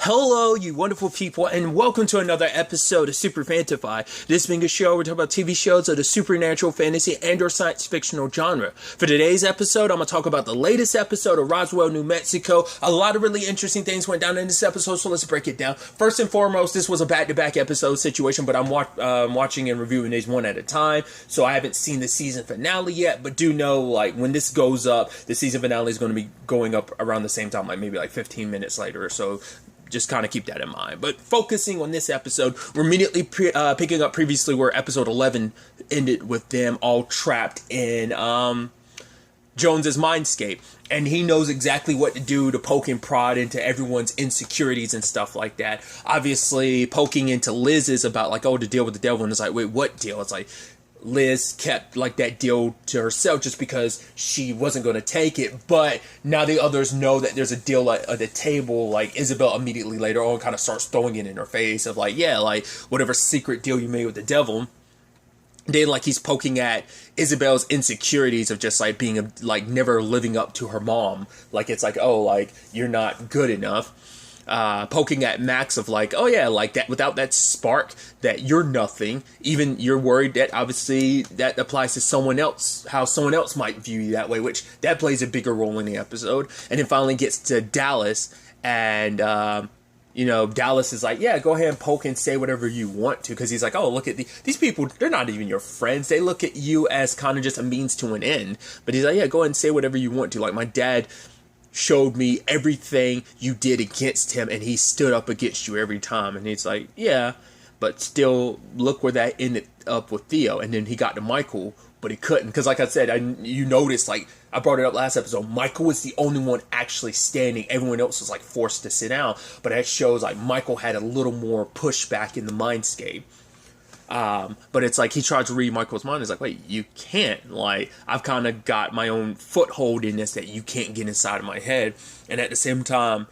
Hello, you wonderful people, and welcome to another episode of Super-Fanta-Fi. This being a show, we're talking about TV shows of the supernatural, fantasy, and or science fictional genre. For today's episode, I'm going to talk about the latest episode of Roswell, New Mexico. A lot of really interesting things went down in this episode, so let's break it down. First and foremost, this was a back-to-back episode situation, but I'm watching and reviewing these one at a time, so I haven't seen the season finale yet, but do know, like, when this goes up, the season finale is going to be going up around the same time, like maybe like 15 minutes later or so. Just kind of keep that in mind. But focusing on this episode, we're immediately picking up previously where episode 11 ended with them all trapped in Jones's mindscape. And he knows exactly what to do to poke and prod into everyone's insecurities and stuff like that. Obviously, poking into Liz's about like, oh, to deal with the devil. And it's like, wait, what deal? It's like, Liz kept like that deal to herself just because she wasn't going to take it, but now the others know that there's a deal at the table. Like Isabel immediately later on kind of starts throwing it in her face of like, yeah, like whatever secret deal you made with the devil. Then like he's poking at Isabel's insecurities of just like being like never living up to her mom. Like it's like, oh, like you're not good enough. Poking at Max of like, oh yeah, like that without that spark, that you're nothing. Even you're worried that obviously that applies to someone else, how someone else might view you that way, which that plays a bigger role in the episode. And then finally gets to Dallas, and Dallas is like, yeah, go ahead and poke and say whatever you want to, because he's like, oh, look at these people, they're not even your friends. They look at you as kind of just a means to an end. But he's like, yeah, go ahead and say whatever you want to. Like my dad showed me everything you did against him, and he stood up against you every time. And he's like, yeah, but still, look where that ended up with Theo. And then he got to Michael, but he couldn't, because like I said, you noticed, like I brought it up last episode, Michael was the only one actually standing. Everyone else was like forced to sit down, but that shows like Michael had a little more pushback in the mindscape. But it's like he tried to read Michael's mind. It's like, wait, you can't. Like, I've kind of got my own foothold in this that you can't get inside of my head. And at the same time,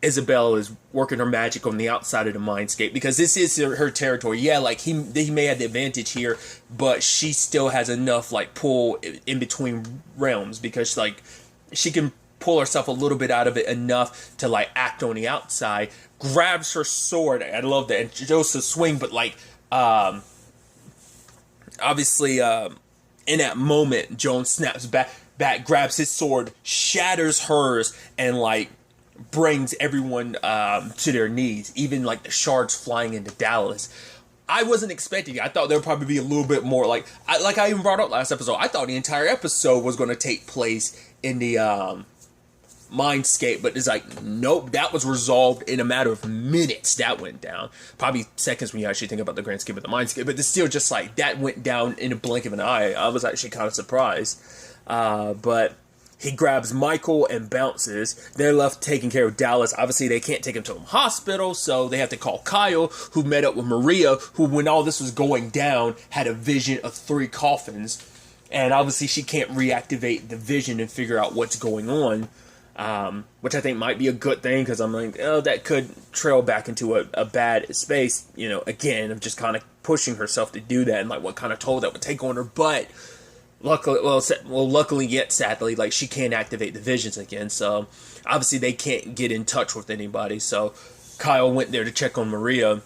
Isabel is working her magic on the outside of the mindscape, because this is her territory. Yeah, like he may have the advantage here, but she still has enough like pull in between realms, because like she can pull herself a little bit out of it enough to like act on the outside. Grabs her sword. I love that. And goes to swing, but like obviously, in that moment, Jones snaps back, grabs his sword, shatters hers, and like brings everyone to their knees. Even like the shards flying into Dallas. I wasn't expecting it. I thought there would probably be a little bit more. Like I even brought up last episode, I thought the entire episode was going to take place in the mindscape, but it's like, nope, that was resolved in a matter of minutes. That went down, probably seconds when you actually think about the grand scheme of the mindscape, but it's still just like that went down in a blink of an eye. I was actually kind of surprised, but he grabs Michael and bounces. They're left taking care of Dallas. Obviously they can't take him to the hospital, so they have to call Kyle, who met up with Maria, who when all this was going down had a vision of 3 coffins, and obviously she can't reactivate the vision and figure out what's going on. Which I think might be a good thing, because I'm like, oh, that could trail back into a bad space, again, of just kind of pushing herself to do that, and like what kind of toll that would take on her. But luckily yet sadly, like she can't activate the visions again, so obviously they can't get in touch with anybody. So Kyle went there to check on Maria,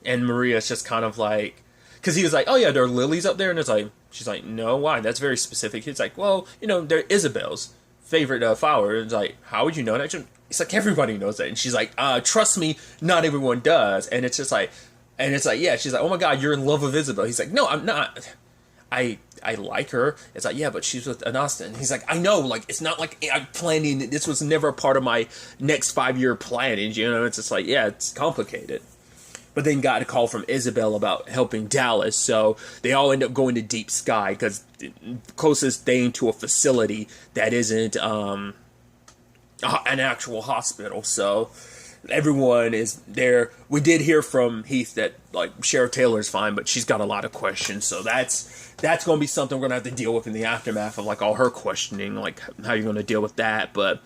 and Maria's just kind of like, because he was like, oh yeah, there are lilies up there, and it's like, she's like, no, why? That's very specific. He's like, well, they're Isabel's favorite flower. It's like, how would you know that? It's like, everybody knows that. And she's like, trust me, not everyone does. And it's just like, yeah, she's like, oh my god, you're in love with Isabel. He's like, no, I'm not. I like her. It's like, yeah, but she's with Anastin. He's like, I know, like, it's not like I'm planning, this was never a part of my next 5-year planning, it's just like, yeah, it's complicated. But then got a call from Isabel about helping Dallas, so they all end up going to Deep Sky, because the closest thing to a facility that isn't an actual hospital. So everyone is there. We did hear from Heath that like Sheriff Taylor's fine, but she's got a lot of questions. So that's going to be something we're going to have to deal with in the aftermath of like all her questioning, like how you're going to deal with that. But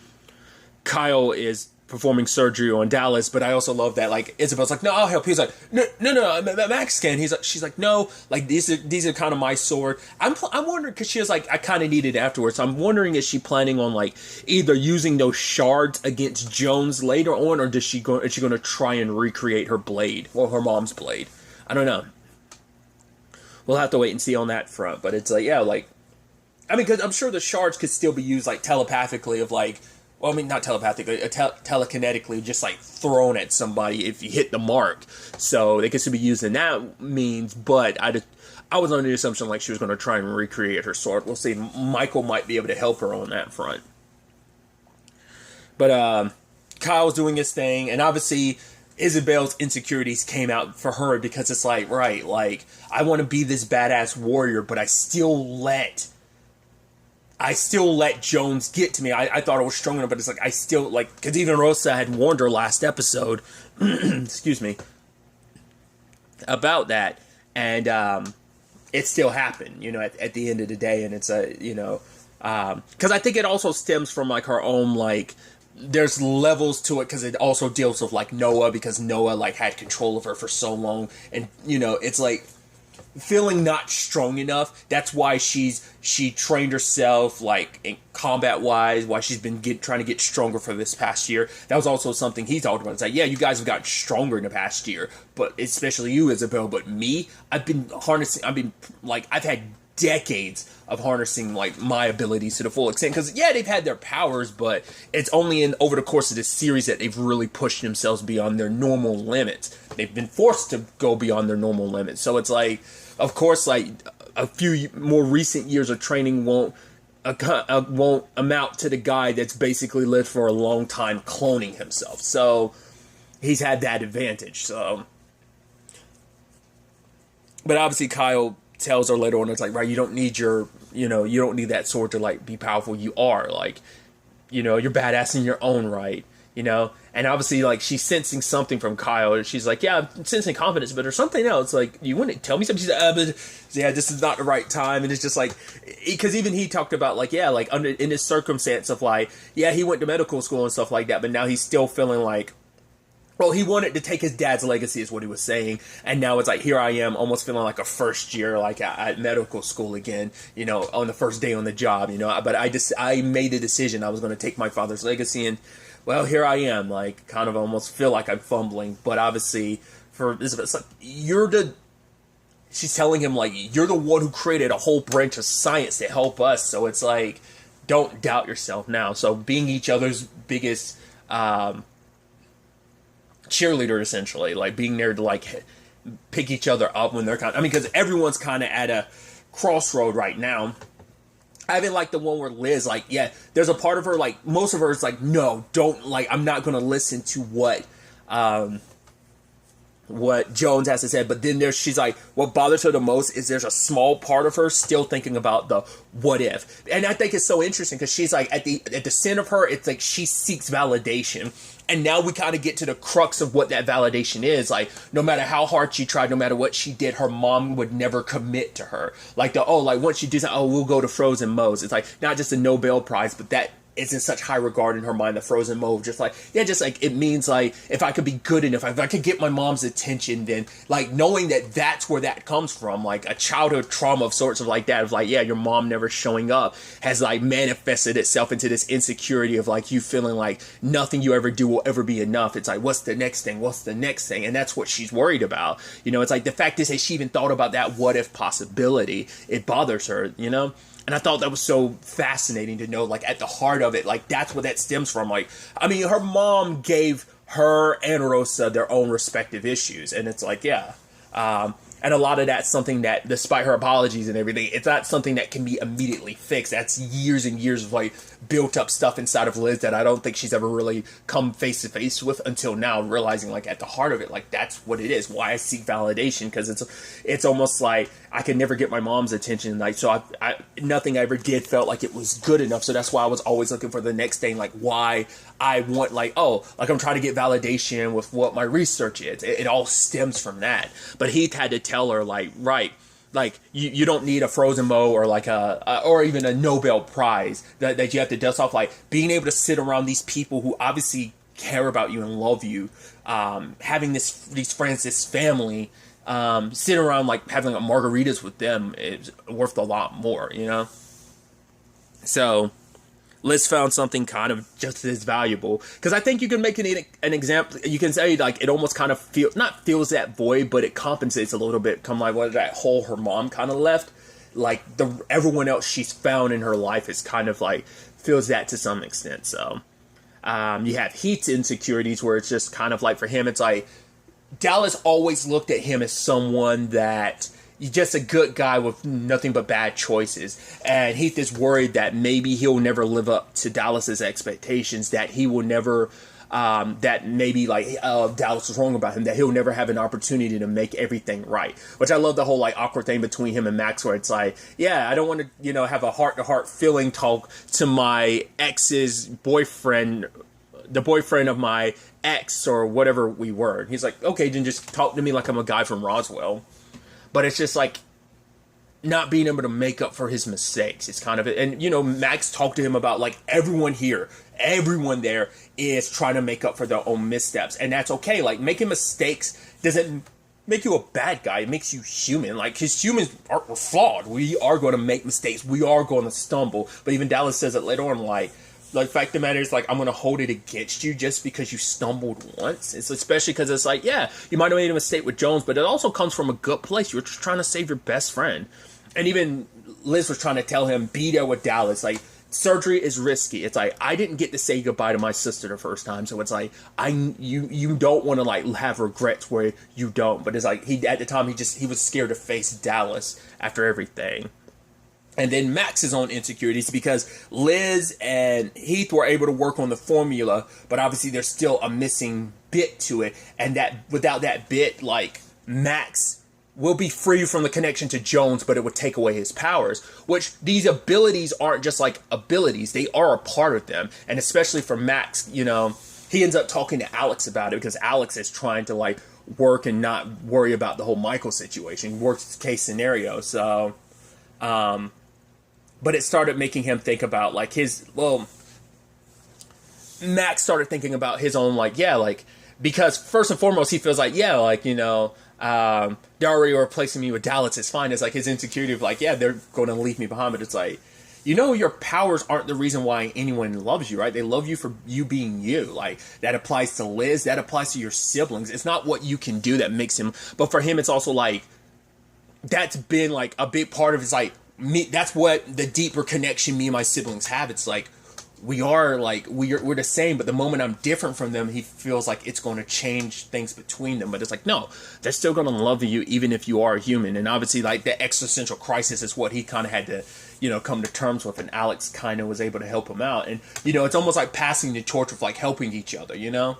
Kyle is performing surgery on Dallas, but I also love that like Isabel's like, no, I'll help. He's like, no, Max can. She's like, no, like these are kind of my sword. I'm wondering because she was like, I kind of need it afterwards. So I'm wondering is she planning on like either using those shards against Jones later on, or is she going to try and recreate her blade or her mom's blade? I don't know. We'll have to wait and see on that front. But it's like, yeah, like, I mean, because I'm sure the shards could still be used like telepathically of like, well, I mean, not telepathically, telekinetically, just like thrown at somebody if you hit the mark. So they could still be used in that means, but I was under the assumption like she was going to try and recreate her sword. We'll see. Michael might be able to help her on that front. But Kyle's doing his thing, and obviously Isabel's insecurities came out for her because it's like, right, like, I want to be this badass warrior, but I still let Jones get to me. I thought I was strong enough, but it's like, I still, like, because even Rosa had warned her last episode, excuse me, about that, and it still happened, you know, at the end of the day, and it's a, you know, because I think it also stems from, like, her own, like, there's levels to it, because it also deals with, like, Noah, because Noah, like, had control of her for so long, and, you know, it's like, feeling not strong enough. That's why she trained herself, like, in combat wise, why she's been trying to get stronger for this past year. That was also something he talked about. It's like, yeah, you guys have gotten stronger in the past year, but especially you, Isabel, but me, I've had decades of harnessing, like, my abilities to the full extent, because yeah, they've had their powers, but it's only over the course of this series that they've really pushed themselves beyond their normal limits. They've been forced to go beyond their normal limits. So it's like, of course, like, a few more recent years of training won't amount to the guy that's basically lived for a long time cloning himself. So he's had that advantage. So, but obviously Kyle tells her later on, it's like, right, you don't need that sword to, like, be powerful. You are, like, you know, you're badass in your own right, you know. And obviously, like, she's sensing something from Kyle, and she's like, yeah, I'm sensing confidence, but there's something else. Like, you wouldn't tell me something? She's like, but yeah, this is not the right time. And it's just like, because even he talked about, like, yeah, like, in this circumstance of, like, yeah, he went to medical school and stuff like that, but now he's still feeling like, well, he wanted to take his dad's legacy is what he was saying. And now it's like, here I am almost feeling like a first year, like at medical school again, you know, on the first day on the job, you know, but I made the decision I was going to take my father's legacy, and well, here I am, like, kind of almost feel like I'm fumbling. But obviously for Elizabeth, it's like, she's telling him, like, you're the one who created a whole branch of science to help us. So it's like, don't doubt yourself now. So being each other's biggest, cheerleader, essentially, like, being there to, like, pick each other up when they're because everyone's kind of at a crossroad right now. I haven't liked the one where Liz, like, yeah, there's a part of her, like, most of her is like, no, don't, like, I'm not going to listen to what Jones has to say, but then she's like, what bothers her the most is there's a small part of her still thinking about the what if. And I think it's so interesting, because she's like, at the center of her, it's like she seeks validation. And now we kind of get to the crux of what that validation is. Like, no matter how hard she tried, no matter what she did, her mom would never commit to her. Like, once she does that, we'll go to Frozen Moe's. It's like, not just a Nobel Prize, but that is in such high regard in her mind, the Frozen Moe. Just like, it means, like, if I could be good enough, if I could get my mom's attention, then, like, knowing that that's where that comes from, like, a childhood trauma of sorts of like that, of like, yeah, your mom never showing up has, like, manifested itself into this insecurity of, like, you feeling like nothing you ever do will ever be enough. It's like, what's the next thing? What's the next thing? And that's what she's worried about. You know, it's like, the fact is that she even thought about that what if possibility. It bothers her, you know? And I thought that was so fascinating to know, like, at the heart of it, like, that's where that stems from. Like, I mean, her mom gave her and Rosa their own respective issues. And it's like, yeah. And a lot of that's something that, despite her apologies and everything, it's not something that can be immediately fixed. That's years and years of, like, built up stuff inside of Liz that I don't think she's ever really come face to face with until now, realizing, like, at the heart of it, like, that's what it is. Why I seek validation, because it's almost like I could never get my mom's attention. Like, so nothing I ever did felt like it was good enough. So that's why I was always looking for the next thing, like, why I want, like, I'm trying to get validation with what my research is. It all stems from that. But he had to tell her, like, right, like, you don't need a Frozen Moe or, like, or even a Nobel Prize that you have to dust off. Like, being able to sit around these people who obviously care about you and love you. Having these friends, this family, sitting around like having like margaritas with them is worth a lot more, you know? So Liz found something kind of just as valuable, because I think you can make an example. You can say like it almost kind of feels that void, but it compensates a little bit. Come like what that hole her mom kind of left, like everyone else she's found in her life is kind of like feels that to some extent. So you have Heath's insecurities, where it's just kind of like for him, it's like Dallas always looked at him as someone that he's just a good guy with nothing but bad choices. And Heath is worried that maybe he'll never live up to Dallas's expectations, that he will never, that maybe like Dallas was wrong about him, that he'll never have an opportunity to make everything right. Which I love the whole like awkward thing between him and Max, where it's like, yeah, I don't want to, you know, have a heart-to-heart feeling talk to my ex's boyfriend, the boyfriend of my ex or whatever we were. He's like, okay, then just talk to me like I'm a guy from Roswell. But it's just like not being able to make up for his mistakes. It's kind of, and you know, Max talked to him about like everyone there is trying to make up for their own missteps. And that's okay. Like making mistakes doesn't make you a bad guy. It makes you human. Like his humans are flawed. We are going to make mistakes. We are going to stumble. But even Dallas says it later on, like fact of the matter is, like, I'm going to hold it against you just because you stumbled once. It's especially because it's like, yeah, you might have made a mistake with Jones, but it also comes from a good place. You're just trying to save your best friend. And even Liz was trying to tell him, be there with Dallas. Like, surgery is risky. It's like, I didn't get to say goodbye to my sister the first time. So it's like, you don't want to, like, have regrets where you don't. But it's like, at the time, he was scared to face Dallas after everything. And then Max's own insecurities, because Liz and Heath were able to work on the formula, but obviously there's still a missing bit to it. And that without that bit, like, Max will be free from the connection to Jones, but it would take away his powers. Which these abilities aren't just like abilities, they are a part of them. And especially for Max, you know, he ends up talking to Alex about it, because Alex is trying to like work and not worry about the whole Michael situation, worst case scenario. So but it started making him think about, like, Max started thinking about his own, like, yeah, like, because first and foremost, he feels like, yeah, like, you know, they're already replacing me with Dallas, it's fine. It's like his insecurity of, like, yeah, they're going to leave me behind, but it's like, you know, your powers aren't the reason why anyone loves you, right? They love you for you being you. Like, that applies to Liz, that applies to your siblings. It's not what you can do that makes him, but for him, it's also, like, that's been, like, a big part of his, like, me, that's what the deeper connection me and my siblings have. It's like we're the same, but the moment I'm different from them, he feels like it's going to change things between them. But it's like, no, they're still going to love you even if you are a human. And obviously, like, the existential crisis is what he kind of had to, you know, come to terms with, and Alex kind of was able to help him out. And, you know, it's almost like passing the torch of, like, helping each other, you know.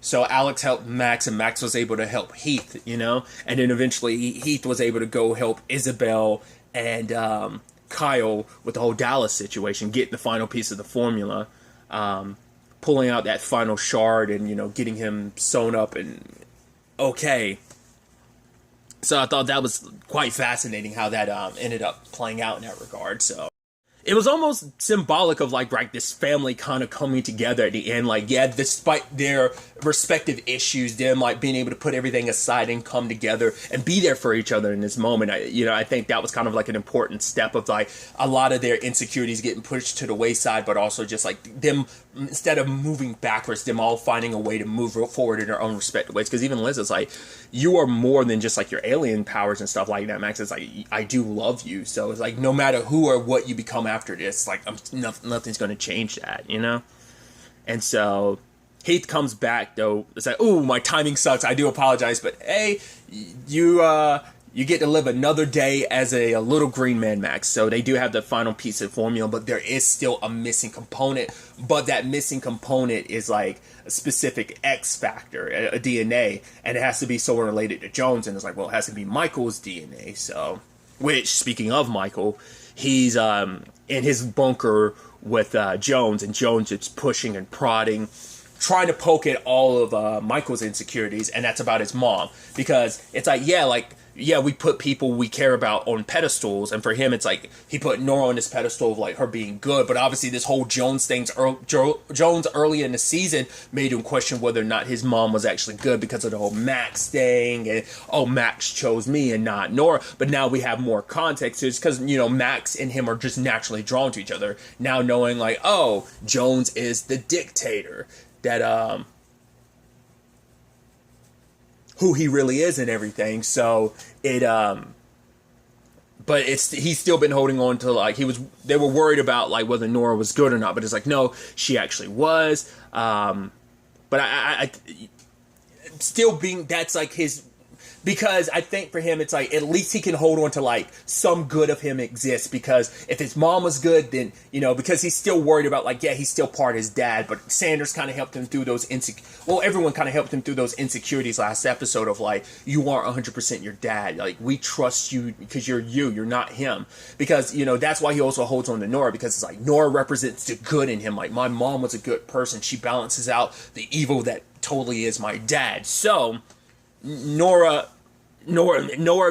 So Alex helped Max, and Max was able to help Heath, you know? And then eventually Heath was able to go help Isabel and Kyle with the whole Dallas situation, getting the final piece of the formula, pulling out that final shard and, you know, getting him sewn up and okay. So I thought that was quite fascinating how that ended up playing out in that regard, so. It was almost symbolic of, like, this family kind of coming together at the end. Like, yeah, despite their respective issues, them, like, being able to put everything aside and come together and be there for each other in this moment. I think that was kind of, like, an important step of, like, a lot of their insecurities getting pushed to the wayside, but also just, like, them, instead of moving backwards, them all finding a way to move forward in their own respective ways. Because even Liz is like, you are more than just, like, your alien powers and stuff like that. Max is like, I do love you. So it's like, no matter who or what you become after this, like, nothing's going to change that, you know? And so Heath comes back, though. It's like, ooh, my timing sucks. I do apologize. But, hey, you get to live another day as a little green man, Max. So they do have the final piece of formula, but there is still a missing component. But that missing component is like a specific X factor, a DNA, and it has to be someone related to Jones. And it's like, well, it has to be Michael's DNA. So, which, speaking of Michael, he's in his bunker with Jones, and Jones is pushing and prodding, trying to poke at all of Michael's insecurities, and that's about his mom. Because it's like, yeah, like, yeah, we put people we care about on pedestals, and for him, it's like he put Nora on this pedestal of like her being good. But obviously, this whole Jones thing's Jones early in the season made him question whether or not his mom was actually good because of the whole Max thing, and oh, Max chose me and not Nora. But now we have more context. It's because Max and him are just naturally drawn to each other. Now knowing like, oh, Jones is the dictator that who he really is and everything. So it but he's still been holding on to like they were worried about like whether Nora was good or not, but it's like no, she actually was. But I still being that's like his, because I think for him it's like at least he can hold on to like some good of him exists, because if his mom was good, then because he's still worried about like, yeah, he's still part of his dad, but Sanders kind of helped him through those everyone kind of helped him through those insecurities last episode of like, you aren't 100% your dad, like we trust you because you're not him, because that's why he also holds on to Nora, because it's like Nora represents the good in him, like my mom was a good person, she balances out the evil that totally is my dad. So Nora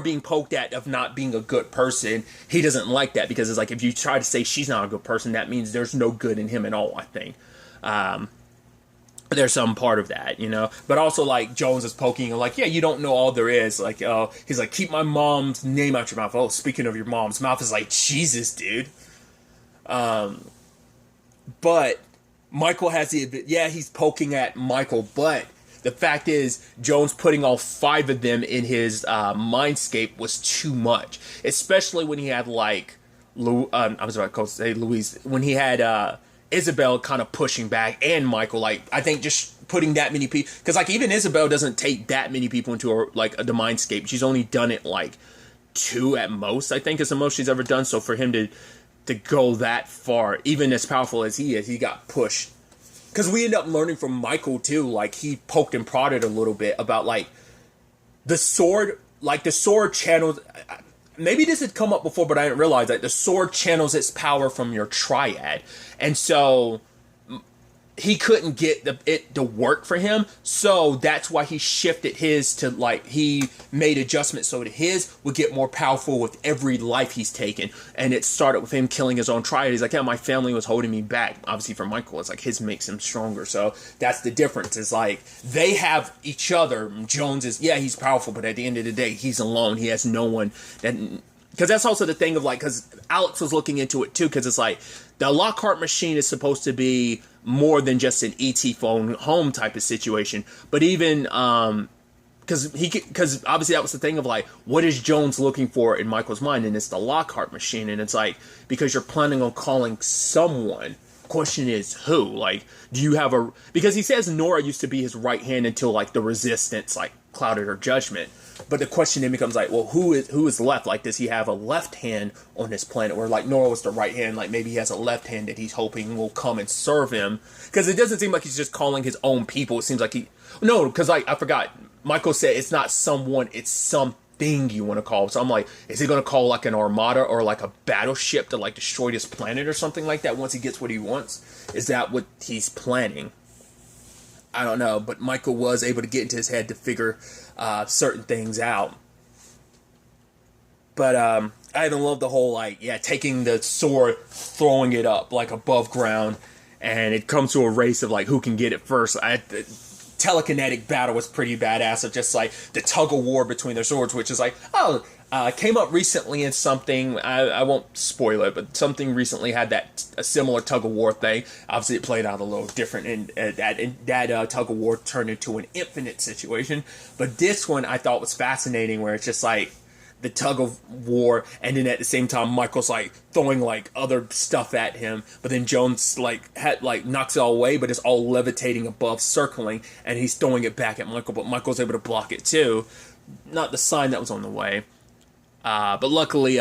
being poked at of not being a good person, he doesn't like that, because it's like if you try to say she's not a good person, that means there's no good in him at all, I think. There's some part of that, but also like Jones is poking like, yeah, you don't know all there is, like, oh, he's like, keep my mom's name out your mouth. Oh, speaking of your mom's mouth, is like, Jesus, dude. But Michael has he's poking at Michael, but the fact is, Jones putting all 5 of them in his mindscape was too much. Especially when he had, like, I was about to say Louise. When he had Isabel kind of pushing back, and Michael, like, I think just putting that many people... Because, like, even Isabel doesn't take that many people into her, like, the mindscape. She's only done it, like, 2 at most, I think, is the most she's ever done. So for him to go that far, even as powerful as he is, he got pushed. Because we end up learning from Michael, too, like, he poked and prodded a little bit about, like, the sword channels, maybe this had come up before, but I didn't realize that the sword channels its power from your triad, and so he couldn't get it to work for him, so that's why he shifted his to, like, he made adjustments so that his would get more powerful with every life he's taken, and it started with him killing his own triad. He's like, yeah, my family was holding me back. Obviously for Michael, it's like his makes him stronger, so that's the difference. It's like, they have each other. Jones is, yeah, he's powerful, but at the end of the day, he's alone. He has no one that... Because that's also the thing of, like, because Alex was looking into it, too, because it's like, the Lockhart machine is supposed to be more than just an ET phone home type of situation. But even, because obviously that was the thing of, like, what is Jones looking for in Michael's mind? And it's the Lockhart machine. And it's like, because you're planning on calling someone. Question is, who? Like, do you have a... Because he says Nora used to be his right hand until, like, the resistance, like, clouded her judgment. But the question then becomes like, well, who is left? Like, does he have a left hand on this planet? Or like Nora was the right hand, like maybe he has a left hand that he's hoping will come and serve him. Because it doesn't seem like he's just calling his own people. It seems like no, because like, I forgot. Michael said it's not someone, it's something you want to call. So I'm like, is he going to call like an armada or like a battleship to like destroy this planet or something like that once he gets what he wants? Is that what he's planning? I don't know, but Michael was able to get into his head to figure certain things out. But I even love the whole, like, yeah, taking the sword, throwing it up, like, above ground, and it comes to a race of, like, who can get it first. The telekinetic battle was pretty badass, of just, like, the tug-of-war between their swords, which is like, oh... came up recently in something, I won't spoil it, but something recently had a similar tug-of-war thing. Obviously, it played out a little different, and that tug-of-war turned into an infinite situation. But this one I thought was fascinating, where it's just like the tug-of-war, and then at the same time, Michael's like throwing like other stuff at him, but then Jones like knocks it all away, but it's all levitating above, circling, and he's throwing it back at Michael, but Michael's able to block it too. Not the sign that was on the way. But luckily,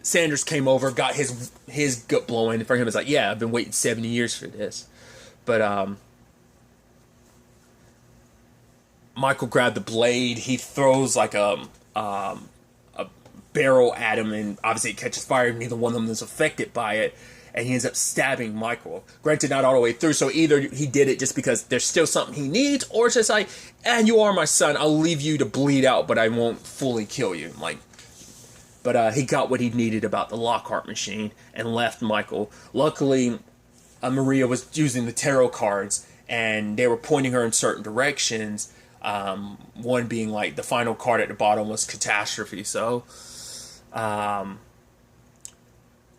Sanders came over, got his gut blowing. For him, it's like, yeah, I've been waiting 70 years for this. But Michael grabbed the blade. He throws like a barrel at him, and obviously it catches fire. Neither one of them is affected by it. and he ends up stabbing Michael. Granted, not all the way through, so either he did it just because there's still something he needs, or it's just like, and you are my son, I'll leave you to bleed out, but I won't fully kill you. But he got what he needed about the Lockhart machine and left Michael. Luckily, Maria was using the tarot cards, and they were pointing her in certain directions. One being like the final card at the bottom was catastrophe. So I'm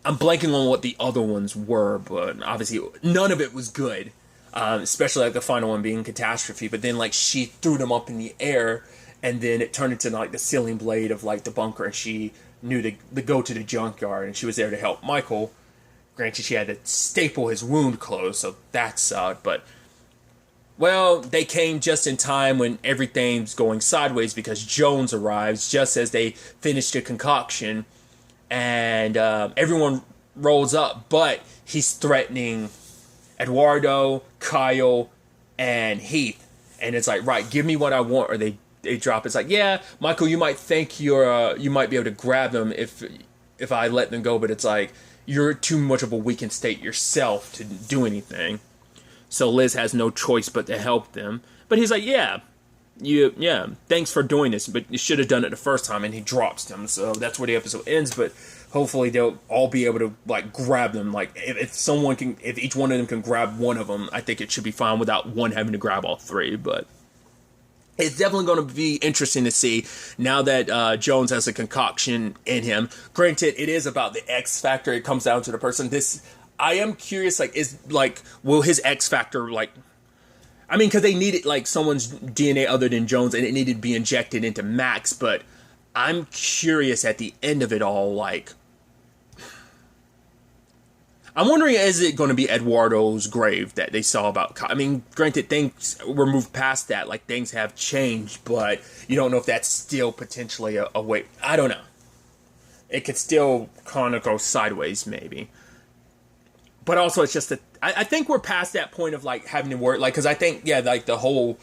blanking on what the other ones were, but obviously none of it was good. Especially like the final one being catastrophe. But then like she threw them up in the air, and then it turned into like the ceiling blade of like the bunker, and she knew to go to the junkyard, and she was there to help Michael. Granted, she had to staple his wound closed, so that sucked. But well, they came just in time when everything's going sideways, because Jones arrives just as they finish the concoction, and everyone rolls up, but he's threatening Eduardo, Kyle, and Heath. And it's like, right, give me what I want, or they drop. It's like, yeah, Michael, you might think you might be able to grab them if I let them go, but it's like, you're too much of a weakened state yourself to do anything. So Liz has no choice but to help them. But he's like, yeah, thanks for doing this, but you should have done it the first time, and he drops them. So that's where the episode ends, but hopefully they'll all be able to like grab them. Like if each one of them can grab one of them, I think it should be fine without one having to grab all three. But it's definitely going to be interesting to see now that Jones has a concoction in him. Granted, it is about the X factor. It comes down to the person. I am curious, will his X factor, because they needed, someone's DNA other than Jones, and it needed to be injected into Max, but I'm curious at the end of it all, I'm wondering, is it going to be Eduardo's grave that they saw about... granted, things were moved past that. Things have changed, but you don't know if that's still potentially a way... I don't know. It could still kind of go sideways, maybe. But also, it's just that... I think we're past that point of, having to work... because I think, the whole...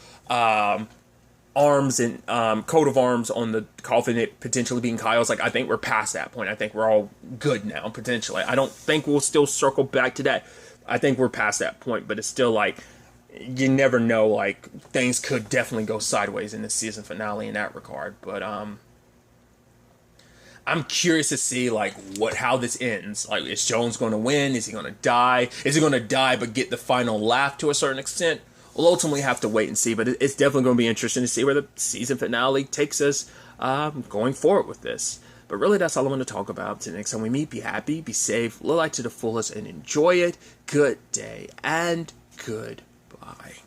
arms and coat of arms on the coffin, it potentially being Kyle's, I think we're past that point. I think we're all good now, potentially. I don't think we'll still circle back to that. I think we're past that point, but it's still you never know, things could definitely go sideways in the season finale in that regard. But I'm curious to see how this ends. Is Jones going to win? Is he going to die? Is he going to die but get the final laugh to a certain extent? We'll ultimately have to wait and see, but it's definitely going to be interesting to see where the season finale takes us going forward with this. But really, that's all I want to talk about. Till next time we meet, be happy, be safe, live life to the fullest, and enjoy it. Good day, and goodbye.